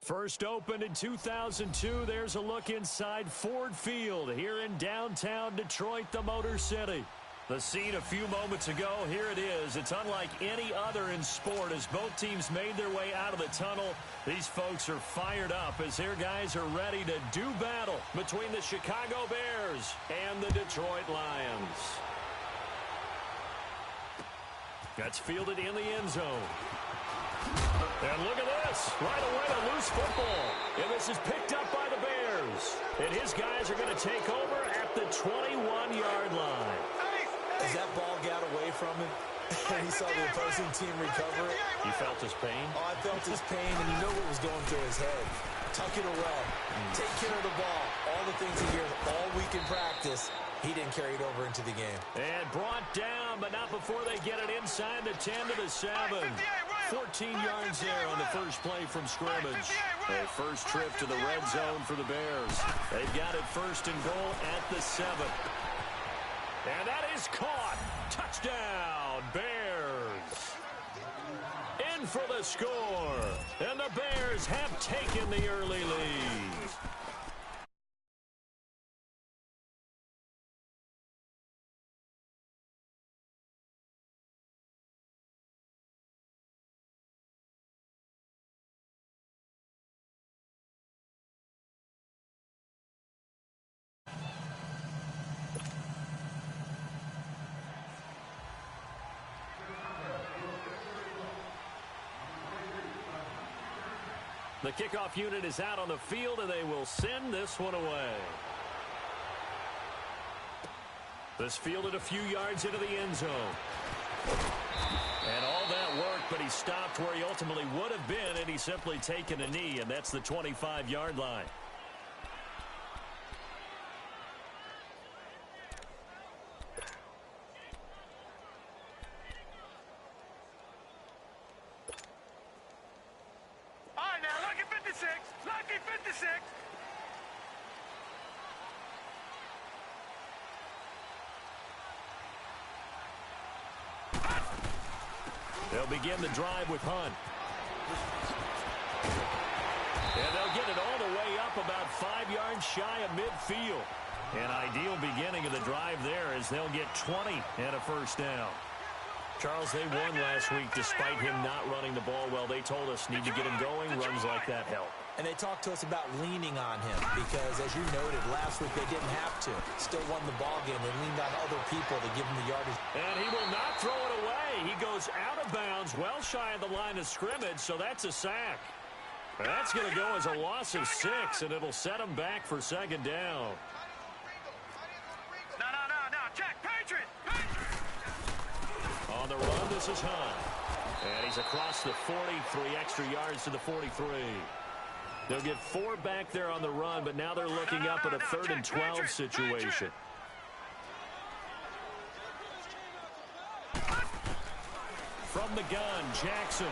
First opened in 2002, there's a look inside Ford Field here in downtown Detroit, the Motor City. The scene a few moments ago, here it is. It's unlike any other in sport as both teams made their way out of the tunnel. These folks are fired up as their guys are ready to do battle between the Chicago Bears and the Detroit Lions. That's fielded in the end zone. And look at this. Right away, a loose football. And this is picked up by the Bears. And his guys are going to take over at the 21-yard line. As that ball got away from him, and he saw the opposing team recover it. You felt his pain? Oh, I felt his pain, and you know what was going through his head. Tuck it away. Take care of the ball. All the things he hears all week in practice, he didn't carry it over into the game. And brought down, but not before they get it inside the 10 to the 7. 14 yards there on the first play from scrimmage. A first trip to the red zone for the Bears. They've got it first and goal at the 7. And that is caught. Touchdown, Bears. In for the score. And the Bears have taken the early lead. The kickoff unit is out on the field, and they will send this one away. This fielded a few yards into the end zone. And all that work, but he stopped where he ultimately would have been, and he's simply taken a knee, and that's the 25-yard line. They'll begin the drive with Hunt. And they'll get it all the way up about 5 yards shy of midfield. An ideal beginning of the drive there as they'll get 20 and a first down. Charles, they won last week despite him not running the ball well. They told us need to get him going. Runs like that help. And they talked to us about leaning on him because, as you noted, last week they didn't have to. Still won the ball game. They leaned on other people to give him the yardage. And he will not throw it away. He goes out of bounds, well shy of the line of scrimmage, so that's a sack. That's going to go as a loss of 6, and it'll set him back for second down. No, check, Patriot! On the run, this is Hunt. And he's across the 40, 3 extra yards to the 43. They'll get 4 back there on the run, but now they're looking up at a 3rd and 12 situation. From the gun, Jackson.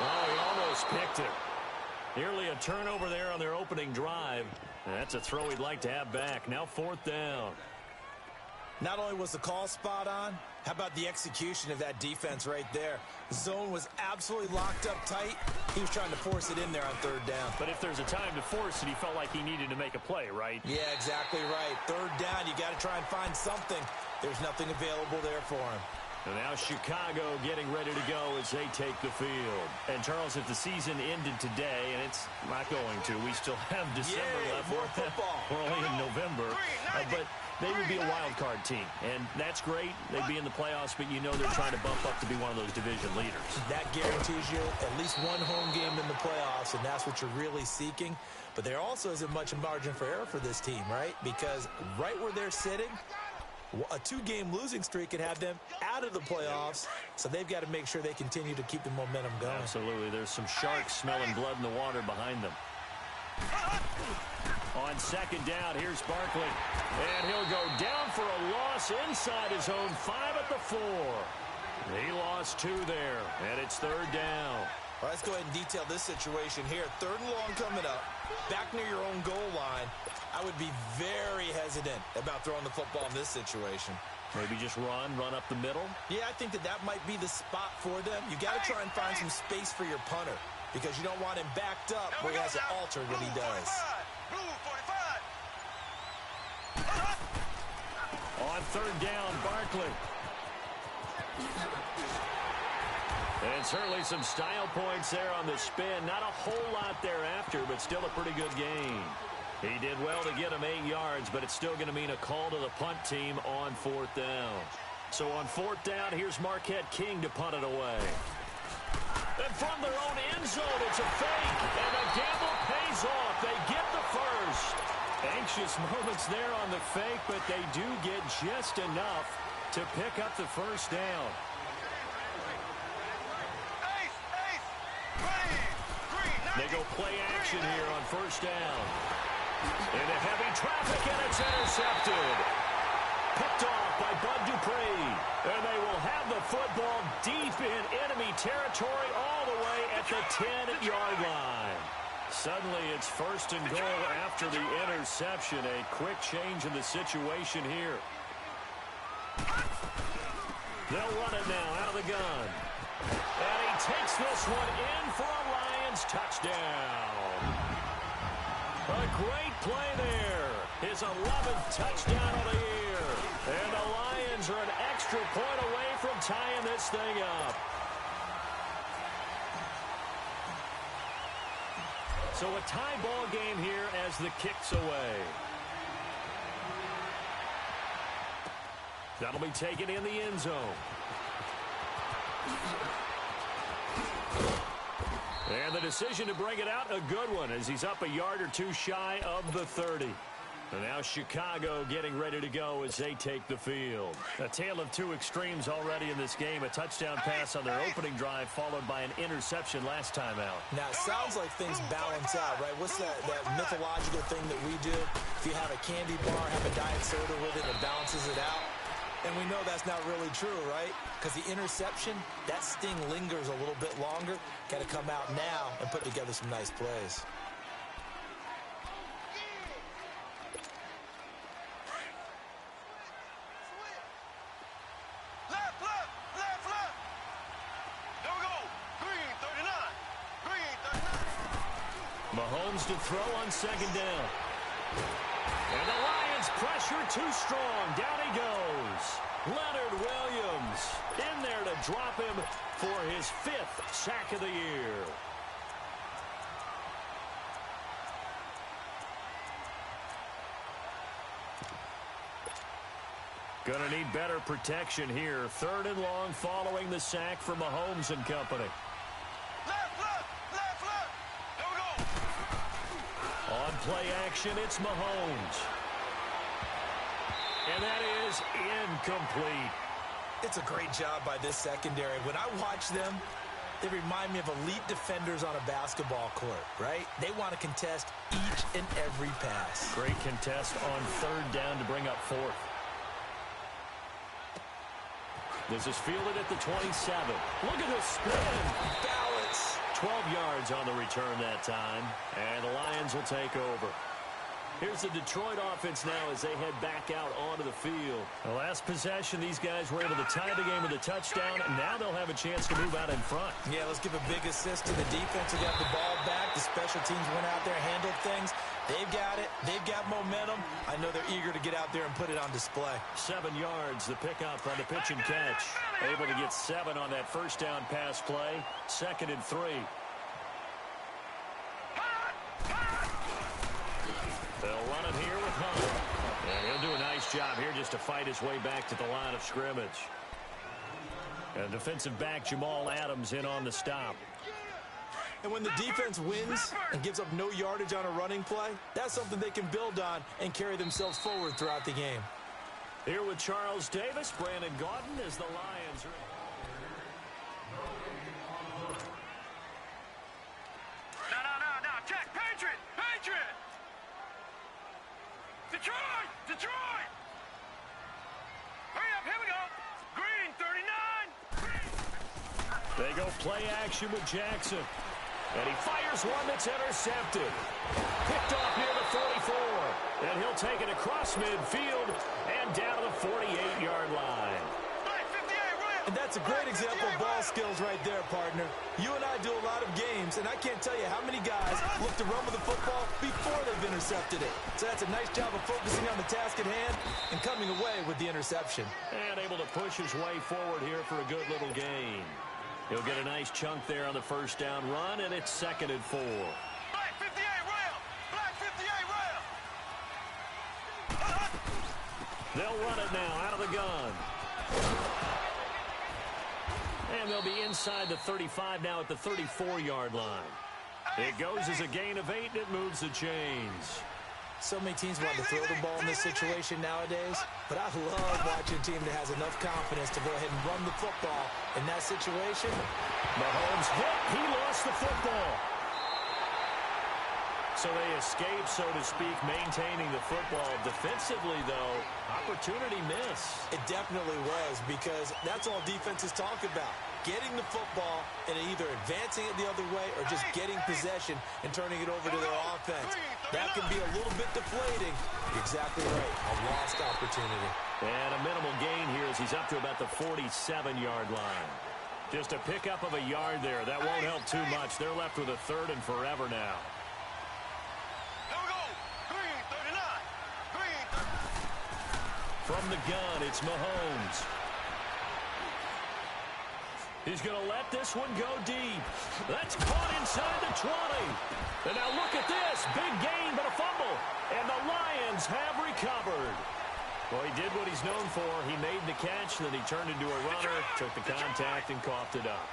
Oh, he almost picked it. Nearly a turnover there on their opening drive. And that's a throw he'd like to have back. Now 4th down. Not only was the call spot on, how about the execution of that defense right there? The zone was absolutely locked up tight. He was trying to force it in there on 3rd down. But if there's a time to force it, he felt like he needed to make a play, right? Yeah, exactly right. 3rd down, you got to try and find something. There's nothing available there for him. And now Chicago getting ready to go as they take the field. And, Charles, if the season ended today, and it's not going to, we still have December left. More football. We're only in November. But they would be a wild card team, and that's great. They'd be in the playoffs, but you know they're trying to bump up to be one of those division leaders. That guarantees you at least one home game in the playoffs, and that's what you're really seeking. But there also isn't much margin for error for this team, right? Because right where they're sitting, a 2-game losing streak could have them out of the playoffs, so they've got to make sure they continue to keep the momentum going. Absolutely. There's some sharks smelling blood in the water behind them. On 2nd down, here's Barkley. And he'll go down for a loss inside his own 5 at the 4. He lost 2 there, and it's 3rd down. All right, let's go ahead and detail this situation here. 3rd and long coming up, back near your own goal line. I would be very hesitant about throwing the football in this situation. Maybe just run up the middle? Yeah, I think that might be the spot for them. You got to try and find some space for your punter. because you don't want him backed up where he has to alter what he does. Blue 45. On third down, Barkley. And certainly some style points there on the spin. Not a whole lot thereafter, but still a pretty good gain. He did well to get him 8 yards, but it's still going to mean a call to the punt team on fourth down. So on fourth down, here's Marquette King to punt it away. And from their own end zone, it's a fake. And the gamble pays off. They get the first. Anxious moments there on the fake, but they do get just enough to pick up the first down. They go play action here on first down. Into heavy traffic, and it's intercepted. Picked off by Bud Dupree. And they will have the football deep in enemy territory all the way at the 10-yard line. Suddenly it's first and goal after the interception. A quick change in the situation here. They'll run it now out of the gun. And he takes this one in for a Lions touchdown. A great play there. His 11th touchdown of the year. And the Lions are an extra point away from tying this thing up. So a tie ball game here as the kick's away. That'll be taken in the end zone. And the decision to bring it out, a good one, as he's up a yard or two shy of the 30. And now Chicago getting ready to go as they take the field. A tale of two extremes already in this game. A touchdown pass on their opening drive, followed by an interception last time out. Now, it sounds like things balance out, right? What's that mythological thing that we do? If you have a candy bar, have a diet soda with it, it balances it out. And we know that's not really true, right? Because the interception, that sting lingers a little bit longer. Got to come out now and put together some nice plays. Left. There we go. Green 39. Green 39. Mahomes to throw on second down. And the Lions pressure too strong. Down he goes. Leonard Williams in there to drop him for his 5th sack of the year. Gonna need better protection here. Third and long following the sack from Mahomes and company. Left. There we go. On play action, it's Mahomes. And that is incomplete. It's a great job by this secondary. When I watch them, they remind me of elite defenders on a basketball court, right? They want to contest each and every pass. Great contest on third down to bring up fourth. This is fielded at the 27. Look at this spin. Balance. 12 yards on the return that time. And the Lions will take over. Here's the Detroit offense now as they head back out onto the field. The last possession, these guys were able to tie the game with a touchdown, and now they'll have a chance to move out in front. Yeah, let's give a big assist to the defense who got the ball back. The special teams went out there, handled things. They've got it. They've got momentum. I know they're eager to get out there and put it on display. 7 yards, the pickup on the pitch and catch. Able to get 7 on that first down pass play. 2nd and 3. They'll run it here with Hunt. And he'll do a nice job here just to fight his way back to the line of scrimmage. And defensive back Jamal Adams in on the stop. And when the defense wins and gives up no yardage on a running play, that's something they can build on and carry themselves forward throughout the game. Here with Charles Davis, Brandon Gaudin as the Lions are... No. Check. Patriot. Detroit. Hurry up. Here we go. Green 39. They go play action with Jackson. And he fires one that's intercepted. Picked off near the 44. And he'll take it across midfield and down to the 48-yard line. Right, 58, Williams. And that's a great example of ball skills right there, partner. You and I do a lot of games, and I can't tell you how many guys look to run with the football before they've intercepted it. So that's a nice job of focusing on the task at hand and coming away with the interception. And able to push his way forward here for a good little gain. He'll get a nice chunk there on the first down run, and it's 2nd and 4. Black 58 round. Black 58 round. They'll run it now out of the gun. And they'll be inside the 35 now at the 34-yard line. It goes as a gain of 8, and it moves the chains. So many teams want to throw the ball in this situation nowadays, but I love watching a team that has enough confidence to go ahead and run the football in that situation. Mahomes hit. He lost the football. So they escape, so to speak, maintaining the football. Defensively, though, opportunity miss. It definitely was, because that's all defenses talk about. Getting the football and either advancing it the other way or just getting possession and turning it over to their offense. That can be a little bit deflating. You're exactly right. A lost opportunity. And a minimal gain here as he's up to about the 47-yard line. Just a pickup of a yard there. That won't help too much. They're left with a 3rd and forever now. From the gun, it's Mahomes. He's going to let this one go deep. That's caught inside the 20. And now look at this. Big gain, but a fumble. And the Lions have recovered. Well, he did what he's known for. He made the catch, then he turned into a runner, took the contact, and coughed it up.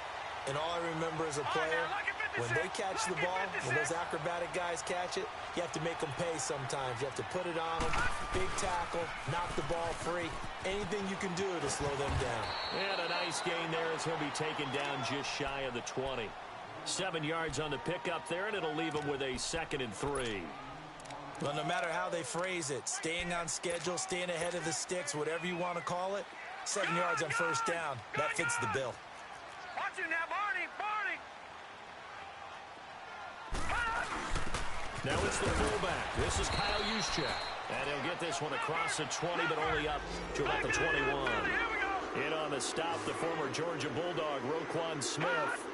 And all I remember as a player, when they catch the ball, when those acrobatic guys catch it, you have to make them pay sometimes. You have to put it on them, big tackle, knock the ball free. Anything you can do to slow them down. And a nice gain there as he'll be taken down just shy of the 20. 7 yards on the pickup there, and it'll leave him with a 2nd and 3. Well, no matter how they phrase it, staying on schedule, staying ahead of the sticks, whatever you want to call it, 7 yards on first down, that fits the bill. Watch him now, Barney. Now it's the fullback. This is Kyle Juszczyk. And he'll get this one across the 20, but only up to about the 21. In on the stop, the former Georgia Bulldog, Roquan Smith.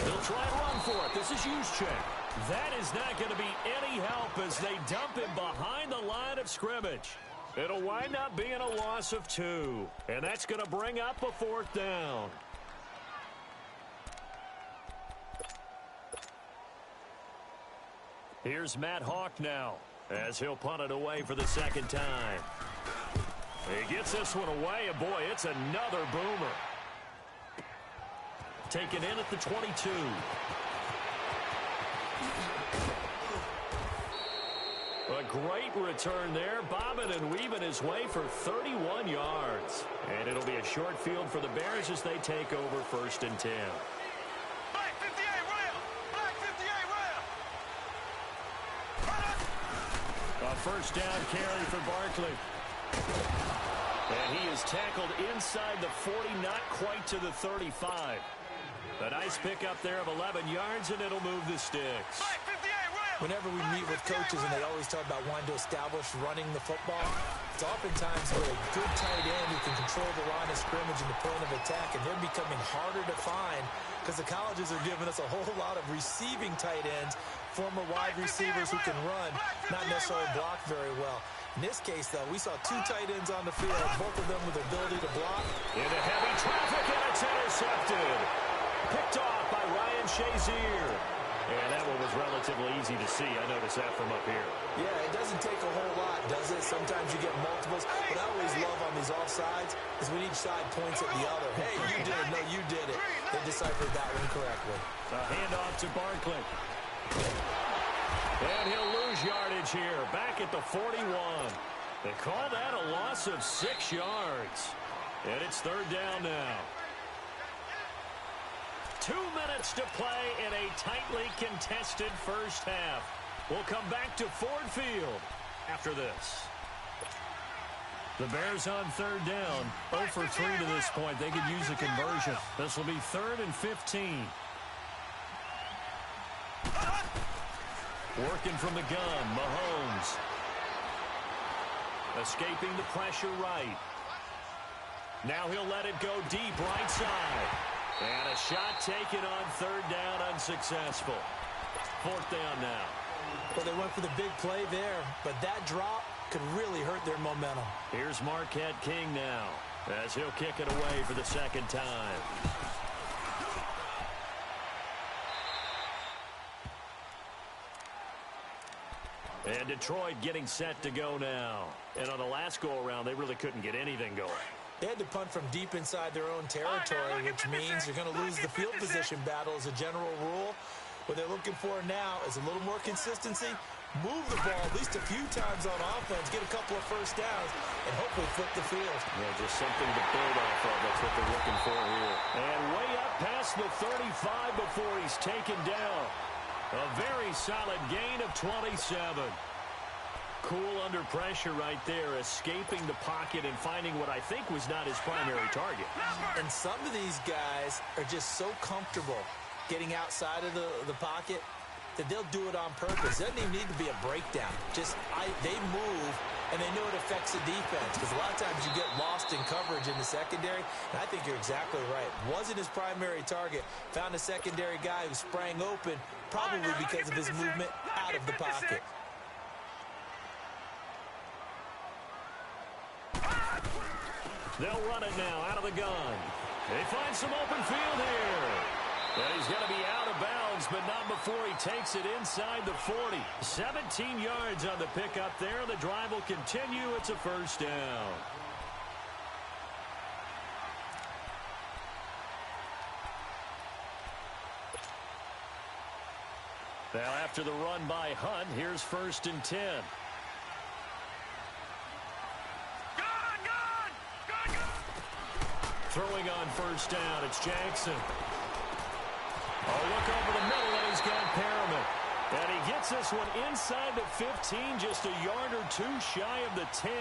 He'll try and run for it. This is Juszczyk. That is not going to be any help as they dump him behind the line of scrimmage. It'll wind up being a loss of 2. And that's going to bring up a 4th down. Here's Matt Hawk now as he'll punt it away for the 2nd time. He gets this one away, and boy, it's another boomer. Taken in at the 22. A great return there, bobbing and weaving his way for 31 yards. And it'll be a short field for the Bears as they take over 1st and 10. Black 58 round. Black 58 round. A first down carry for Barkley. And he is tackled inside the 40, not quite to the 35. A nice pickup there of 11 yards, and it'll move the sticks. Black 58 round. Whenever we meet with coaches and they always talk about wanting to establish running the football, it's oftentimes with a good tight end who can control the line of scrimmage and the point of attack, and they're becoming harder to find because the colleges are giving us a whole lot of receiving tight ends, former wide receivers who can run, not necessarily block very well. In this case, though, we saw 2 tight ends on the field, both of them with the ability to block. Into heavy traffic, and it's intercepted. Picked off by Ryan Shazier. And that one was relatively easy to see. I noticed that from up here. Yeah, it doesn't take a whole lot, does it? Sometimes you get multiples. What I always love on these offsides is when each side points at the other. Hey, you did it. No, you did it. They deciphered that one correctly. A handoff to Barkley. And he'll lose yardage here. Back at the 41. They call that a loss of 6 yards. And it's 3rd down now. 2 minutes to play in a tightly contested first half. We'll come back to Ford Field after this. The Bears on 3rd down. 0 for 3 to this point. They could use a conversion. This will be 3rd and 15. Working from the gun, Mahomes. Escaping the pressure right. Now he'll let it go deep right side. And a shot taken on third down, unsuccessful. Fourth down now. Well, they went for the big play there, but that drop could really hurt their momentum. Here's Marquette King now, as he'll kick it away for the second time. And Detroit getting set to go now. And on the last go-around, they really couldn't get anything going. They had to punt from deep inside their own territory, which means you're going to lose the field position battle as a general rule. What they're looking for now is a little more consistency, move the ball at least a few times on offense, get a couple of first downs, and hopefully flip the field. Yeah, just something to build off of. That's what they're looking for here. And way up past the 35 before he's taken down. A very solid gain of 27. Cool under pressure right there, escaping the pocket and finding what I think was not his primary target. And some of these guys are just so comfortable getting outside of the pocket that they'll do it on purpose. It doesn't even need to be a breakdown. They move, and they know it affects the defense, because a lot of times you get lost in coverage in the secondary, and I think you're exactly right. Wasn't his primary target. Found a secondary guy who sprang open, probably because of his movement out of the pocket. They'll run it now out of the gun. They find some open field here. And he's going to be out of bounds, but not before he takes it inside the 40. 17 yards on the pickup there. The drive will continue. It's a first down. Now after the run by Hunt, here's 1st and 10. Throwing on first down, it's Jackson. Oh, look over the middle, and he's got Perriman. And he gets this one inside the 15, just a yard or two shy of the 10.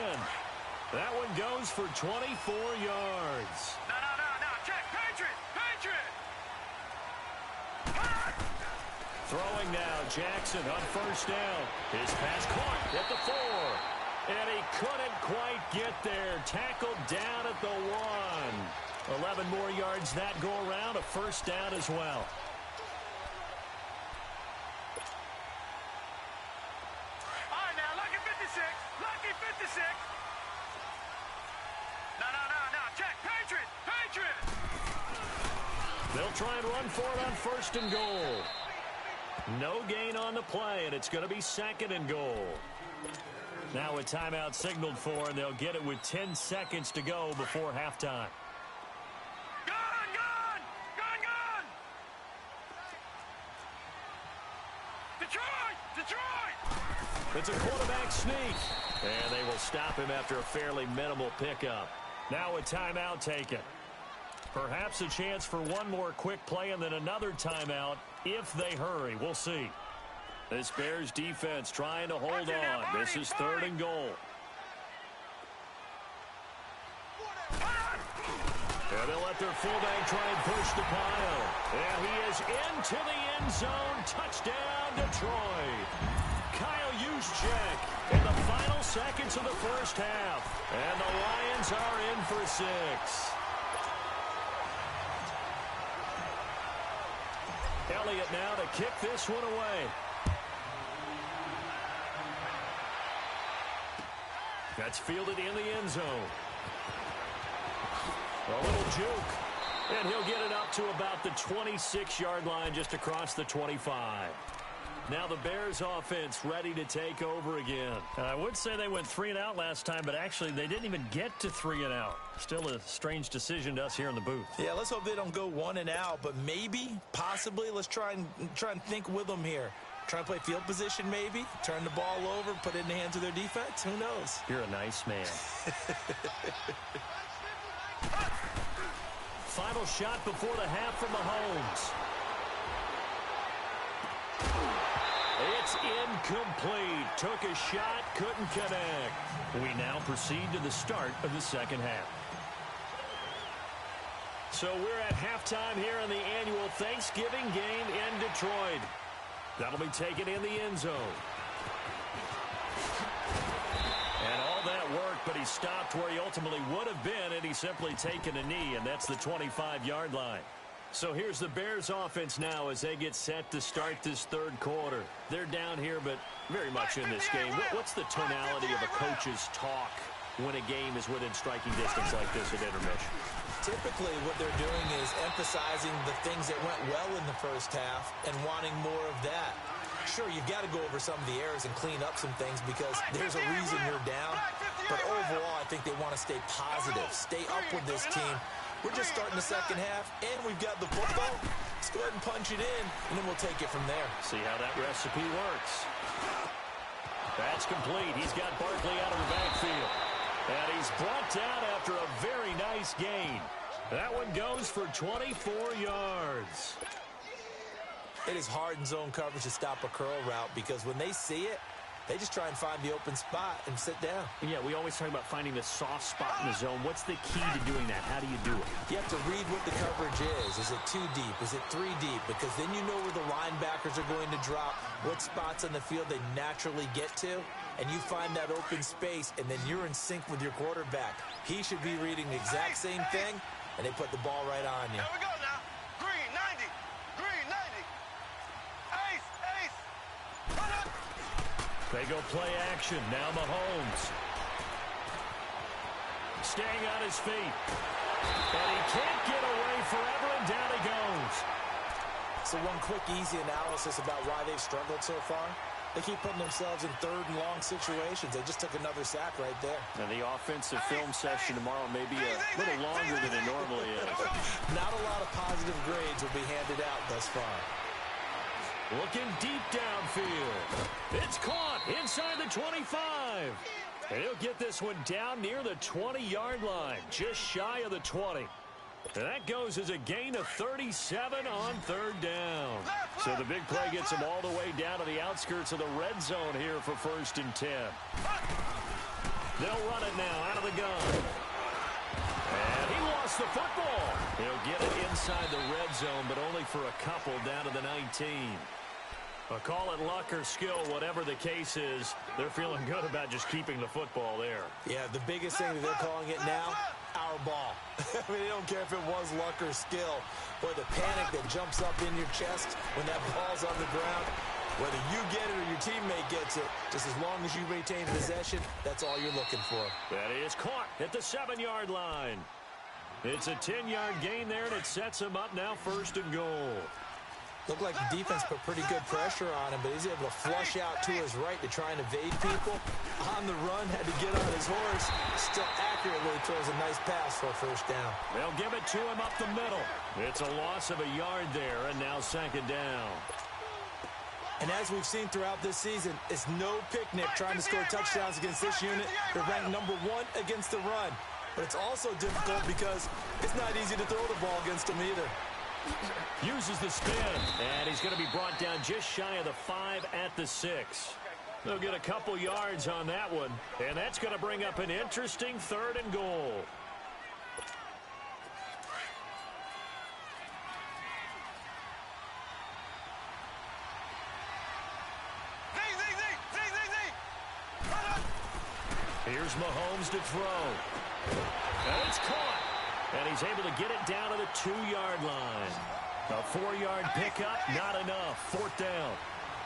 That one goes for 24 yards. No. Check. Patriot. Throwing now, Jackson on first down. His pass caught at the 4. And he couldn't quite get there. Tackled down at the 1. 11 more yards that go around. A first down as well. All right, now, lucky 56. Lucky 56. No. Check. Patriot. They'll try and run for it on 1st and goal. No gain on the play, and it's going to be 2nd and goal. Now a timeout signaled for, and they'll get it with 10 seconds to go before halftime. Gun! Detroit! It's a quarterback sneak, and they will stop him after a fairly minimal pickup. Now a timeout taken. Perhaps a chance for one more quick play and then another timeout if they hurry. We'll see. This Bears defense trying to hold on. This is 3rd and goal. And they'll let their fullback try and push the pile. And he is into the end zone. Touchdown, Detroit. Kyle Juszczyk in the final seconds of the first half. And the Lions are in for 6. Elliott now to kick this one away. That's fielded in the end zone. A little juke. And he'll get it up to about the 26-yard line just across the 25. Now the Bears offense ready to take over again. I would say they went 3 and out last time, but actually they didn't even get to 3 and out. Still a strange decision to us here in the booth. Yeah, let's hope they don't go 1 and out, but maybe, possibly, let's try and think with them here. Try and play field position maybe, turn the ball over, put it in the hands of their defense. Who knows? You're a nice man. Final shot before the half from Mahomes. It's incomplete. Took a shot, couldn't connect. We now proceed to the start of the second half. So we're at halftime here in the annual Thanksgiving game in Detroit. That'll be taken in the end zone. And all that work but he stopped where he ultimately would have been, and he's simply taken a knee, and that's the 25-yard line. So here's the Bears offense now as they get set to start this third quarter. They're down here, but very much in this game. What's the tonality of a coach's talk when a game is within striking distance like this at intermission? Typically, what they're doing is emphasizing the things that went well in the first half and wanting more of that. Sure, you've got to go over some of the errors and clean up some things because there's a reason you're down. But overall, I think they want to stay positive, stay up with this team. We're just starting the second half, and we've got the football. Let's go ahead and punch it in, and then we'll take it from there. See how that recipe works. That's complete. He's got Barkley out of the backfield. And he's brought down after a very nice gain. That one goes for 24 yards. It is hard in zone coverage to stop a curl route because when they see it, they just try and find the open spot and sit down. Yeah, we always talk about finding the soft spot in the zone. What's the key to doing that? How do you do it? You have to read what the coverage is. Is it 2 deep? Is it 3 deep? Because then you know where the linebackers are going to drop, what spots on the field they naturally get to, and you find that open space, and then you're in sync with your quarterback. He should be reading the exact same thing, and they put the ball right on you. Here we go now. Green 90. Green 90. Ace, ace. Run up. They go play action. Now Mahomes. Staying on his feet. And he can't get away forever, and down he goes. So one quick, easy analysis about why they've struggled so far. They keep putting themselves in third and long situations. They just took another sack right there. And the offensive film session tomorrow may be a little longer than it normally is. Not a lot of positive grades will be handed out thus far. Looking deep downfield. It's caught inside the 25. And he'll get this one down near the 20-yard line, just shy of the 20. And that goes as a gain of 37 on third down. So the big play gets him all the way down to the outskirts of the red zone here for 1st and 10. They'll run it now out of the gun. And he lost the football. He'll get it inside the red zone, but only for a couple down to the 19. Call it luck or skill, whatever the case is, they're feeling good about just keeping the football there. Yeah, the biggest thing that they're calling it now, our ball. I mean, they don't care if it was luck or skill. But the panic that jumps up in your chest when that ball's on the ground, whether you get it or your teammate gets it, just as long as you retain possession, that's all you're looking for. That is caught at the 7-yard line. It's a 10-yard gain there, and it sets him up now 1st and goal. Looked like the defense put pretty good pressure on him, but he's able to flush out to his right to try and evade people. On the run, had to get on his horse. Still accurately throws a nice pass for a 1st down. They'll give it to him up the middle. It's a loss of a yard there, and now 2nd down. And as we've seen throughout this season, it's no picnic trying to score touchdowns against this unit. They're ranked number 1 against the run. But it's also difficult because it's not easy to throw the ball against them either. Uses the spin, and he's going to be brought down just shy of the 5 at the 6. They'll get a couple yards on that one, and that's going to bring up an interesting 3rd and goal. Here's Mahomes to throw. And it's caught. And he's able to get it down to the 2-yard line. A 4-yard pickup, not enough. 4th down.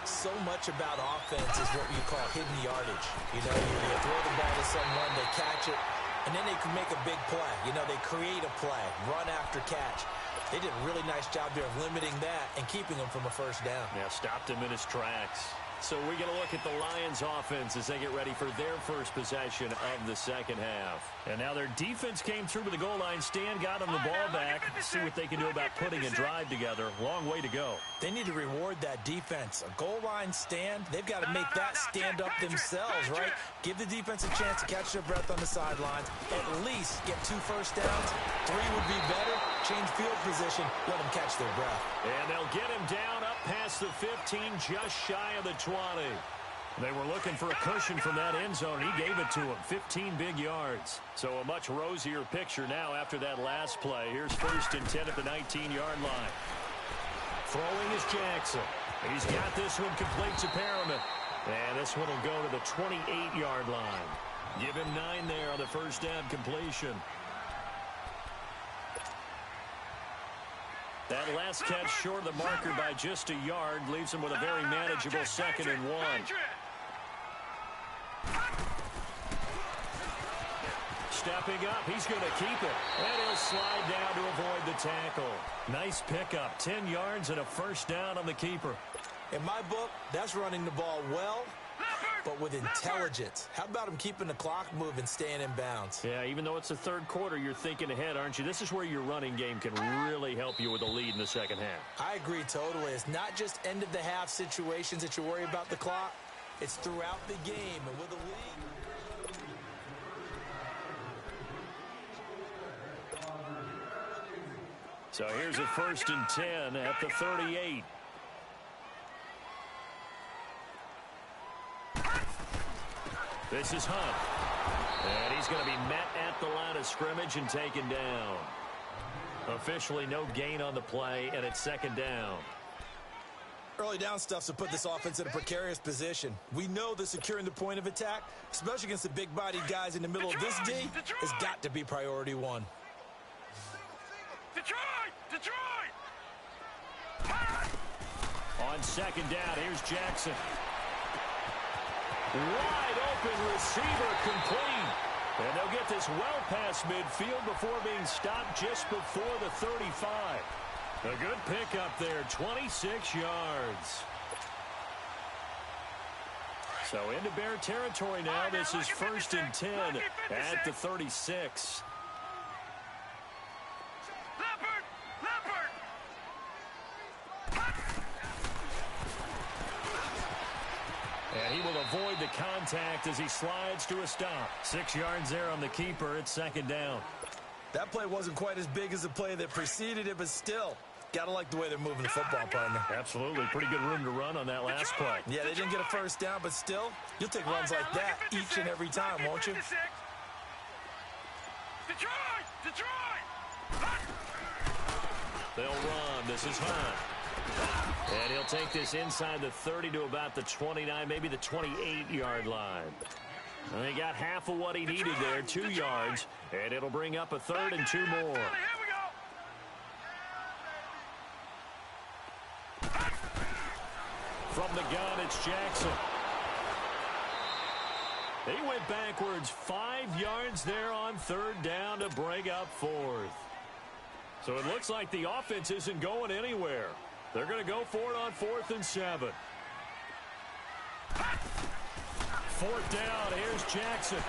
So much about offense is what you call hidden yardage. You know, you throw the ball to someone, they catch it, and then they can make a big play. You know, they create a play, run after catch. They did a really nice job there of limiting that and keeping him from a 1st down. Yeah, stopped him in his tracks. So we're going to look at the Lions offense as they get ready for their first possession of the 2nd half. And now their defense came through with the goal line stand, got them the ball back. See what they can do about putting a drive together. Long way to go. They need to reward that defense. A goal line stand, they've got to make that stand up themselves, right? Give the defense a chance to catch their breath on the sidelines. At least get 2 first downs. 3 would be better. Change field position. Let them catch their breath. And they'll get him down up past the 15, just shy of the 20. They were looking for a cushion from that end zone. He gave it to him. 15 big yards. So a much rosier picture now after that last play. Here's 1st and 10 at the 19-yard line. Throwing is Jackson. He's got this one complete to Perriman. And this one will go to the 28-yard line. Give him 9 there on the first down completion. That last catch short of the marker by just a yard leaves him with a very manageable 2nd and 1. Stepping up, he's going to keep it. And he'll slide down to avoid the tackle. Nice pickup, 10 yards and a first down on the keeper. In my book, that's running the ball well, but with intelligence. How about him keeping the clock moving, staying in bounds? Yeah, even though it's the third quarter, you're thinking ahead, aren't you? This is where your running game can really help you with a lead in the second half. I agree totally. It's not just end-of-the-half situations that you worry about the clock. It's throughout the game. And with a lead... So here's a 1st and 10 at the 38. This is Hunt. And he's going to be met at the line of scrimmage and taken down. Officially no gain on the play, and it's 2nd down. Early down stuff's to put this offense in a precarious position. We know that securing the point of attack, especially against the big-bodied guys in the middle of this D, has got to be priority 1. Detroit! On 2nd down, here's Jackson. Wide open receiver complete. And they'll get this well past midfield before being stopped just before the 35. A good pickup there, 26 yards. So into Bear territory now. This is 1st and 10 at the 36. And he will avoid the contact as he slides to a stop. 6 yards there on the keeper. It's 2nd down. That play wasn't quite as big as the play that preceded it, but still, got to like the way they're moving the football, partner. Absolutely. Pretty good room to run on that last play. Yeah, they didn't get a first down, but still, you'll take runs like that each and every time, won't you? They'll run. This is Hunt. And he'll take this inside the 30 to about the 29, maybe the 28-yard line. And he got half of what he needed there, 2 yards, and it'll bring up a 3rd and 2 more. From the gun, it's Jackson. He went backwards 5 yards there on 3rd down to bring up 4th. So it looks like the offense isn't going anywhere. They're going to go for it on 4th and 7. 4th down, here's Jackson.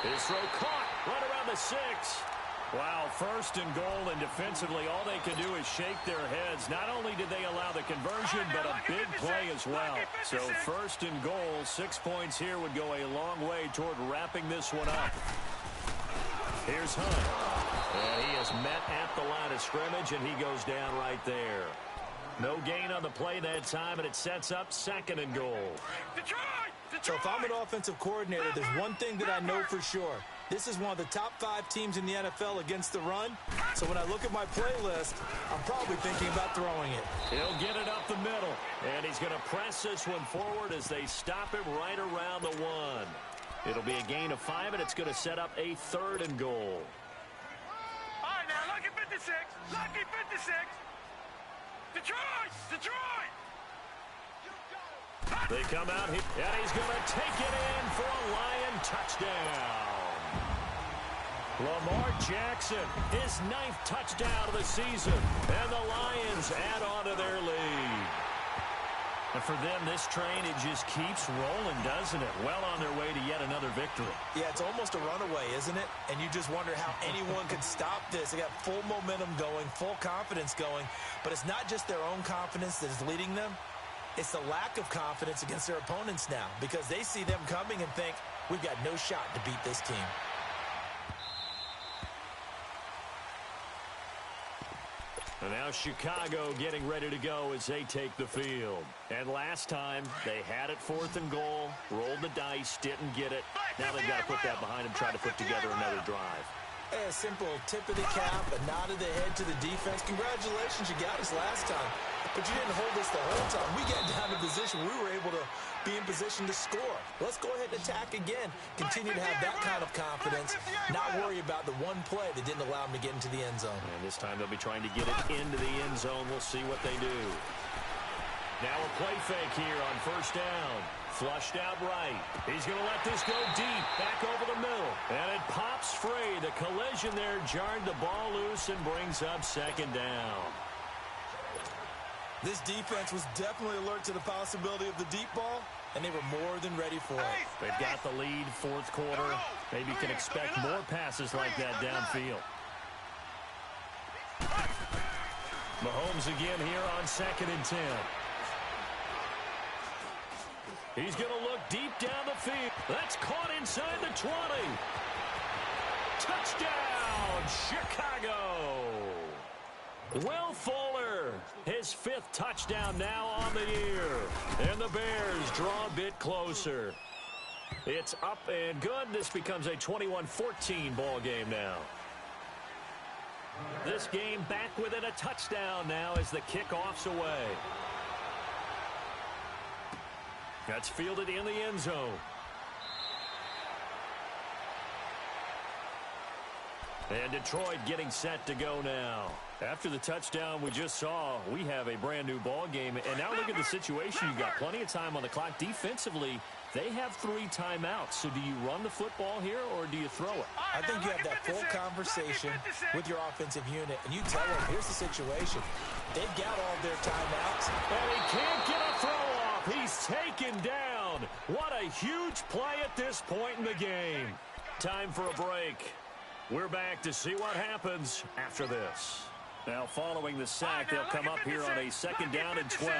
His throw caught right around the 6. Wow, 1st and goal, and defensively all they can do is shake their heads. Not only did they allow the conversion, but a big play as well. So 1st and goal, 6 points here would go a long way toward wrapping this one up. Here's Hunt. And he is met at the line of scrimmage, and he goes down right there. No gain on the play that time, and it sets up 2nd and goal. So if I'm an offensive coordinator, there's one thing that I know for sure. This is one of the top 5 teams in the NFL against the run. So when I look at my playlist, I'm probably thinking about throwing it. He'll get it up the middle, and he's going to press this one forward as they stop him right around the 1. It'll be a gain of 5, and it's going to set up a 3rd and goal. All right, now, lucky 56. Lucky 56. Detroit! They come out, and he's going to take it in for a Lion touchdown. Lamar Jackson, his 9th touchdown of the season, and the Lions add on to their lead. And for them, this train, it just keeps rolling, doesn't it? Well on their way to yet another victory. Yeah, it's almost a runaway, isn't it? And you just wonder how anyone could stop this. They got full momentum going, full confidence going. But it's not just their own confidence that is leading them. It's the lack of confidence against their opponents now, because they see them coming and think, we've got no shot to beat this team. And now Chicago getting ready to go as they take the field. And last time, they had it 4th and goal, rolled the dice, didn't get it. Now they've got to put that behind them, try to put together another drive. A simple tip of the cap, a nod of the head to the defense. Congratulations, you got us last time. but you didn't hold us the whole time. We got down to position. We were able to be in position to score. Let's go ahead and attack again. Continue to have that kind of confidence, not worry about the one play that didn't allow them to get into the end zone. And this time they'll be trying to get it into the end zone. We'll see what they do. Now a play fake here on first down. Flushed out right. He's going to let this go deep, back over the middle. And it pops free. The collision there jarred the ball loose and brings up second down. This defense was definitely alert to the possibility of the deep ball, and they were more than ready for it. They've got the lead, fourth quarter. Maybe you can expect more passes like that downfield. Mahomes again here on 2nd and 10. He's going to look deep down the field. That's caught inside the 20. Touchdown, Chicago. Will Fuller, his 5th touchdown now on the year. And the Bears draw a bit closer. It's up and good. This becomes a 21-14 ball game now. This game back within a touchdown now as the kickoff's away. That's fielded in the end zone. And Detroit getting set to go now. After the touchdown we just saw, we have a brand new ball game. And now look at the situation. You've got plenty of time on the clock. Defensively, they have 3 timeouts. So do you run the football here or do you throw it? I think you have that full conversation with your offensive unit, and you tell them, here's the situation. They've got all their timeouts. And he can't get a throw off. He's taken down. What a huge play at this point in the game. Time for a break. We're back to see what happens after this. Now, following the sack, they'll come up here on a 2nd down and 12.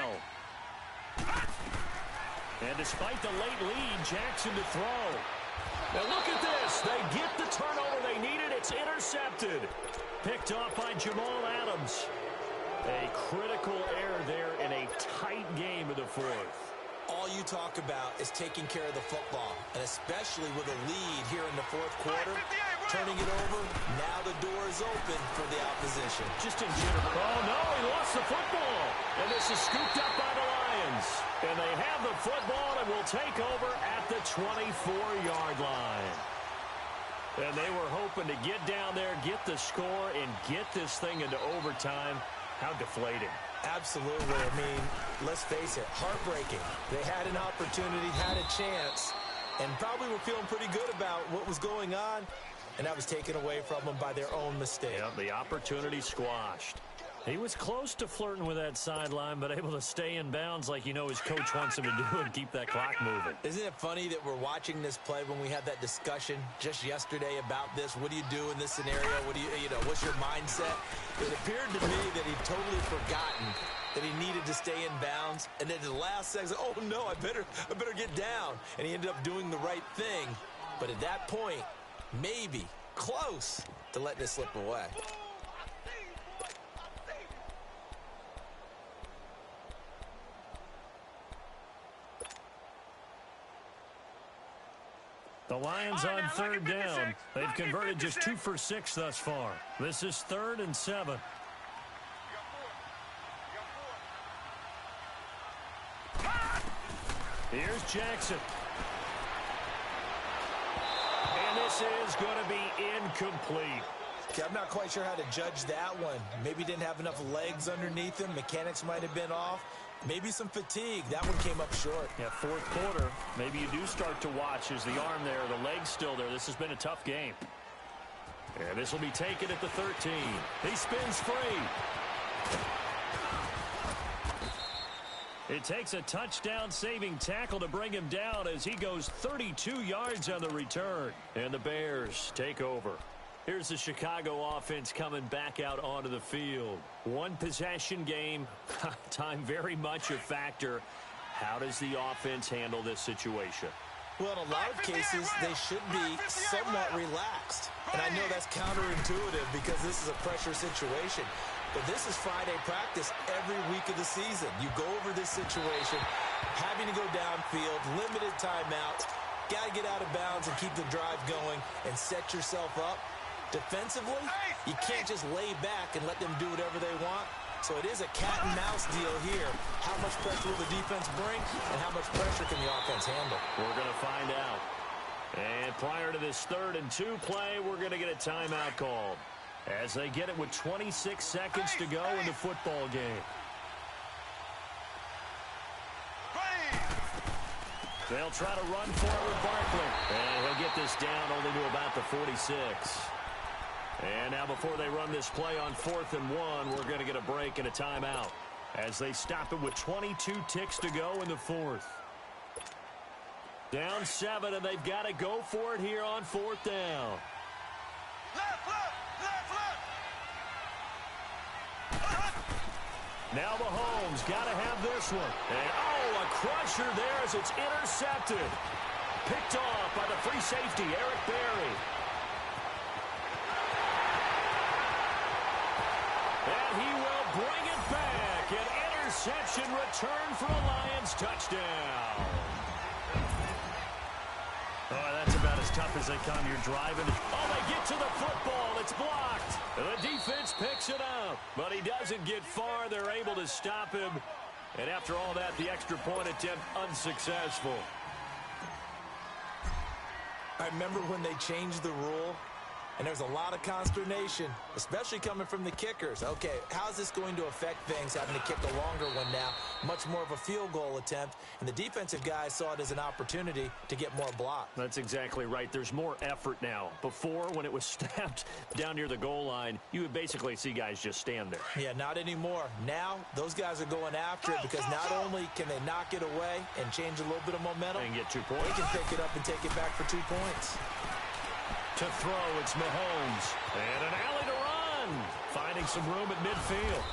And despite the late lead, Jackson to throw. Now look at this. They get the turnover they needed. It's intercepted. Picked off by Jamal Adams. A critical error there in a tight game of the 4th. All you talk about is taking care of the football, and especially with a lead here in the 4th quarter, turning it over, now the door is open for the opposition. Just in general. Oh, no, he lost the football. And this is scooped up by the Lions. And they have the football and will take over at the 24-yard line. And they were hoping to get down there, get the score, and get this thing into overtime. How deflating. Absolutely. I mean, let's face it, heartbreaking. They had an opportunity, had a chance, and probably were feeling pretty good about what was going on, and that was taken away from them by their own mistake. Yeah, the opportunity squashed. He was close to flirting with that sideline, but able to stay in bounds like you know his coach wants him to do and keep that clock moving. Isn't it funny that we're watching this play when we had that discussion just yesterday about this? What do you do in this scenario? What do you know, what's your mindset? It appeared to me that he'd totally forgotten that he needed to stay in bounds, and then at the last second, oh no, I better get down. And he ended up doing the right thing. But at that point, maybe close to letting it slip away. The Lions on 3rd down. They've converted just 2 for 6 thus far. This is 3rd and 7. Here's Jackson. And this is going to be incomplete. Okay, I'm not quite sure how to judge that one. Maybe didn't have enough legs underneath him. Mechanics might have been off. Maybe some fatigue. That one came up short. Yeah, 4th quarter. Maybe you do start to watch as the arm there, the leg's still there. This has been a tough game. And this will be taken at the 13. He spins free. It takes a touchdown-saving tackle to bring him down as he goes 32 yards on the return. And the Bears take over. Here's the Chicago offense coming back out onto the field. 1 possession game. Time very much a factor. How does the offense handle this situation? Well, in a lot of cases, they should be somewhat relaxed. And I know that's counterintuitive because this is a pressure situation. But this is Friday practice every week of the season. You go over this situation, having to go downfield, limited timeouts, got to get out of bounds and keep the drive going and set yourself up. Defensively, you can't just lay back and let them do whatever they want. So it is a cat and mouse deal here. How much pressure will the defense bring, and how much pressure can the offense handle? We're going to find out. And prior to this 3rd and 2 play, we're going to get a timeout called as they get it with 26 seconds to go in the football game. They'll try to run for it with Barkley. And he'll get this down only to about the 46. And now before they run this play on 4th and 1, we're going to get a break and a timeout as they stop it with 22 ticks to go in the 4th. Down 7, and they've got to go for it here on 4th down. Left, left, left. Now Mahomes got to have this one. And, oh, a crusher there as it's intercepted. Picked off by the free safety, Eric Berry. And he will bring it back. An interception return for a Lions touchdown. Oh, that's about as tough as they come. You're driving. Oh, they get to the football. It's blocked. The defense picks it up, but he doesn't get far. They're able to stop him. And after all that, the extra point attempt unsuccessful. I remember when they changed the rule, and there's a lot of consternation, especially coming from the kickers. Okay, how's this going to affect things, having to kick a longer one now, much more of a field goal attempt, and the defensive guys saw it as an opportunity to get more blocks. That's exactly right. There's more effort now. Before, when it was snapped down near the goal line, you would basically see guys just stand there. Yeah, not anymore. Now, those guys are going after it because not only can they knock it away and change a little bit of momentum, And get 2 points. they can pick it up and take it back for 2 points. To throw, it's Mahomes. And an alley to run. Finding some room at midfield.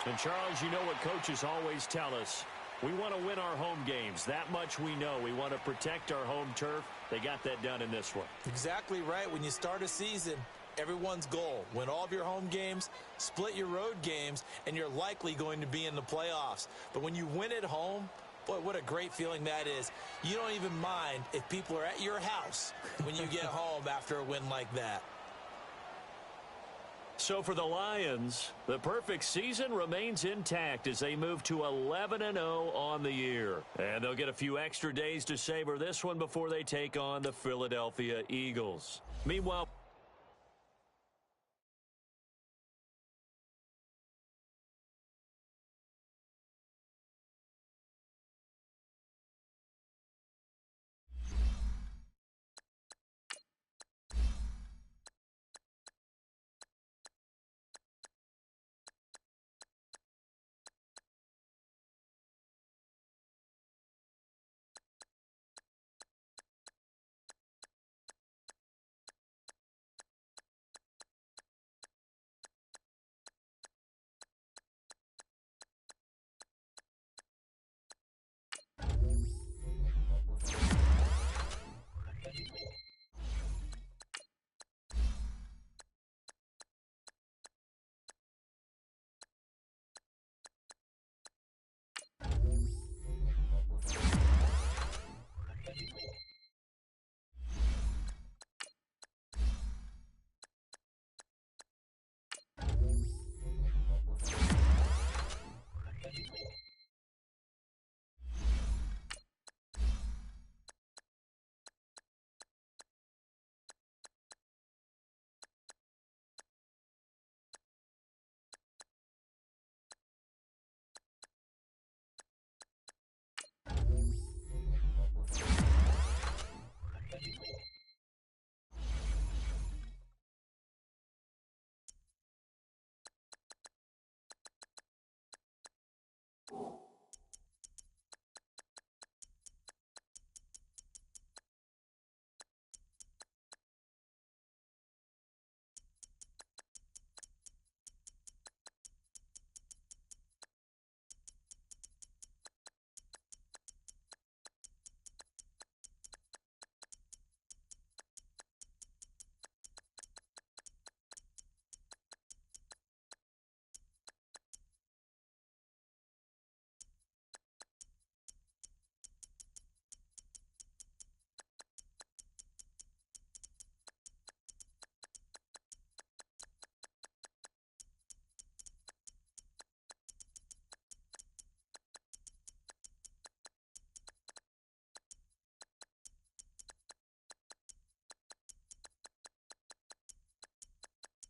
And, Charles, you know what coaches always tell us. We want to win our home games. That much we know. We want to protect our home turf. They got that done in this one. Exactly right. When you start a season, everyone's goal, win all of your home games, split your road games, and you're likely going to be in the playoffs. But when you win at home, boy, what a great feeling that is. You don't even mind if people are at your house when you get home after a win like that. So for the Lions, the perfect season remains intact as they move to 11-0 on the year. And they'll get a few extra days to savor this one before they take on the Philadelphia Eagles. Meanwhile,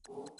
you